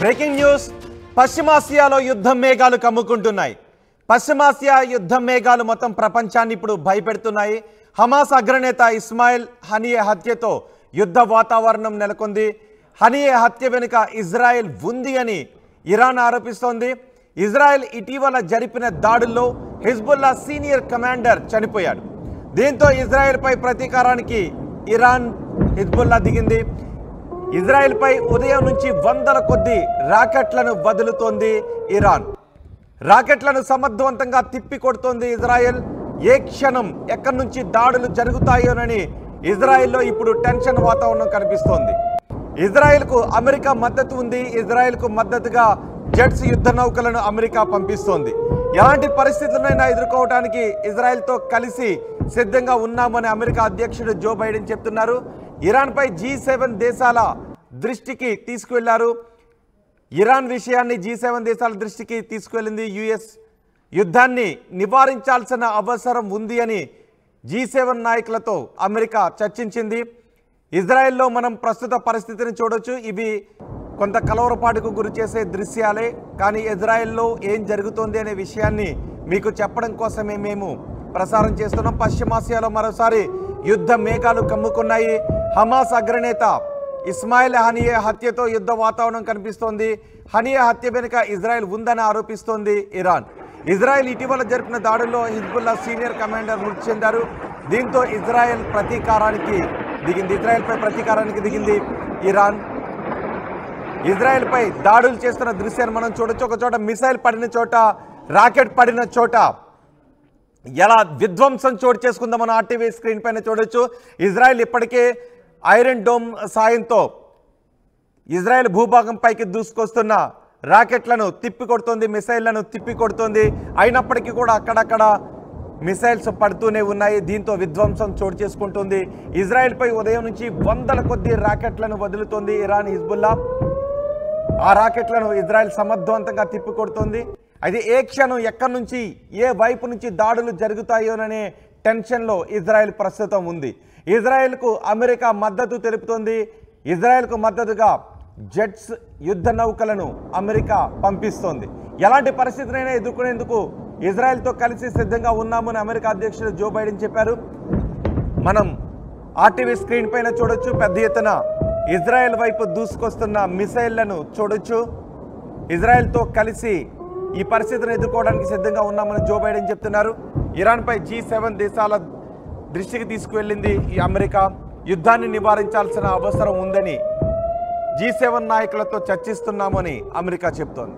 Breaking news పశ్చిమాసియాలో యుద్ధం మేఘాలు కమ్ముకుంటున్నాయి. పశ్చిమాసియా యుద్ధం మేఘాలు మొత్తం ప్రపంచాన్ని ఇప్పుడు భయపెడుతున్నాయి. హమాస్ అగ్రనేత ఇస్మాయిల్ హనియే హత్యతో యుద్ధ వాతావరణం నెలకొంది. హనియే హత్య వెనుక ఇజ్రాయెల్ ఉంది అని ఇరాన్ ఆరోపిస్తోంది. ఇజ్రాయెల్ ఇటీవల జరిపిన దాడుల్లో హిజ్బుల్లా సీనియర్ కమాండర్ చనిపోయాడు. దీంతో ఇజ్రాయెల్పై ప్రతీకారానికి ఇరాన్ హిజ్బుల్లా దిగింది. ఇజ్రాయెల్పై ఉదయం నుంచి వందల కొద్ది రాకెట్లను వదులుతోంది ఇరాన్. రాకెట్లను సమర్థవంతంగా తిప్పికొడుతోంది ఇజ్రాయెల్. ఏ క్షణం ఎక్కడి నుంచి దాడులు జరుగుతాయోనని ఇజ్రాయెల్లో ఇప్పుడు టెన్షన్ వాతావరణం కనిపిస్తోంది. ఇజ్రాయెల్కు అమెరికా మద్దతు ఉంది. ఇజ్రాయెల్కు మద్దతుగా జెట్స్ యుద్ధ నౌకలను అమెరికా పంపిస్తోంది. ఎలాంటి పరిస్థితులైనా ఎదుర్కోవడానికి ఇజ్రాయెల్తో కలిసి సిద్ధంగా ఉన్నామని అమెరికా అధ్యక్షుడు జో బైడెన్ చెప్తున్నారు. ఇరాన్పై G7 దేశాల దృష్టికి తీసుకువెళ్లారు. ఇరాన్ విషయాన్ని G7 దేశాల దృష్టికి తీసుకువెళ్ళింది యుఎస్. యుద్ధాన్ని నివారించాల్సిన అవసరం ఉంది అని G7 నాయకులతో అమెరికా చర్చించింది. ఇజ్రాయెల్లో మనం ప్రస్తుత పరిస్థితిని చూడొచ్చు. ఇవి కొంత కలవరపాటుకు గురి చేసే దృశ్యాలే. కానీ ఇజ్రాయెల్లో ఏం జరుగుతోంది అనే విషయాన్ని మీకు చెప్పడం కోసమే మేము ప్రసారం చేస్తున్నాం. పశ్చిమాసియాలో మరోసారి యుద్ధ మేఘాలు కమ్ముకున్నాయి. హమాస్ అగ్రనేత ఇస్మాయిల్ హనియే హత్యతో యుద్ధ వాతావరణం కనిపిస్తోంది. హనియే హత్య వెనుక ఇజ్రాయెల్ ఉందని ఆరోపిస్తోంది ఇరాన్. ఇజ్రాయెల్ ఇటీవల జరిపిన దాడుల్లో హిజ్బుల్లా సీనియర్ కమాండర్ మృతి చెందారు. దీంతో ఇజ్రాయెల్పై ప్రతీకారానికి దిగింది ఇరాన్. ఇజ్రాయెల్పై దాడులు చేస్తున్న దృశ్యాన్ని మనం చూడొచ్చు. ఒక చోట మిసైల్ పడిన చోట, రాకెట్ పడిన చోట ఎలా విధ్వంసం చోటు చేసుకుందో మనం ఆర్టీవీ స్క్రీన్ పైన చూడొచ్చు. ఇజ్రాయెల్ ఇప్పటికే ఐరన్ డోమ్ సాయంతో ఇజ్రాయెల్ భూభాగం పైకి దూసుకొస్తున్న రాకెట్లను తిప్పికొడుతోంది, మిసైళ్లను తిప్పికొడుతోంది. అయినప్పటికీ కూడా అక్కడక్కడ మిసైల్స్ పడుతూనే ఉన్నాయి. దీంతో విధ్వంసం చోటు చేసుకుంటుంది. ఇజ్రాయెల్పై ఉదయం నుంచి వందల కొద్ది రాకెట్లను వదులుతోంది ఇరాన్ హిజ్బుల్లా. ఆ రాకెట్లను ఇజ్రాయెల్ సమర్థవంతంగా తిప్పికొడుతోంది. అయితే ఏ క్షణం ఎక్కడి నుంచి ఏ వైపు నుంచి దాడులు జరుగుతాయోననే టెన్షన్లో ఇజ్రాయెల్ ప్రస్తుతం ఉంది. ఇజ్రాయెల్కు అమెరికా మద్దతు తెలుపుతోంది. ఇజ్రాయెల్కు మద్దతుగా జెట్స్ యుద్ధ నౌకలను అమెరికా పంపిస్తోంది. ఎలాంటి పరిస్థితినైనా ఎదుర్కొనేందుకు ఇజ్రాయెల్తో కలిసి సిద్ధంగా ఉన్నామని అమెరికా అధ్యక్షుడు జో బైడెన్ చెప్పారు. మనం ఆర్టీవీ స్క్రీన్ పైన చూడొచ్చు. పెద్ద ఎత్తున ఇజ్రాయెల్ వైపు దూసుకొస్తున్న మిసైళ్లను చూడొచ్చు. ఇజ్రాయెల్తో కలిసి ఈ పరిస్థితిని ఎదుర్కోవడానికి సిద్ధంగా ఉన్నామని జో బైడెన్ చెప్తున్నారు. ఇరాన్పై G7 దేశాల దృష్టికి తీసుకువెళ్ళింది ఈ అమెరికా. యుద్ధాన్ని నివారించాల్సిన అవసరం ఉందని G7 నాయకులతో చర్చిస్తున్నామని అమెరికా చెప్తోంది.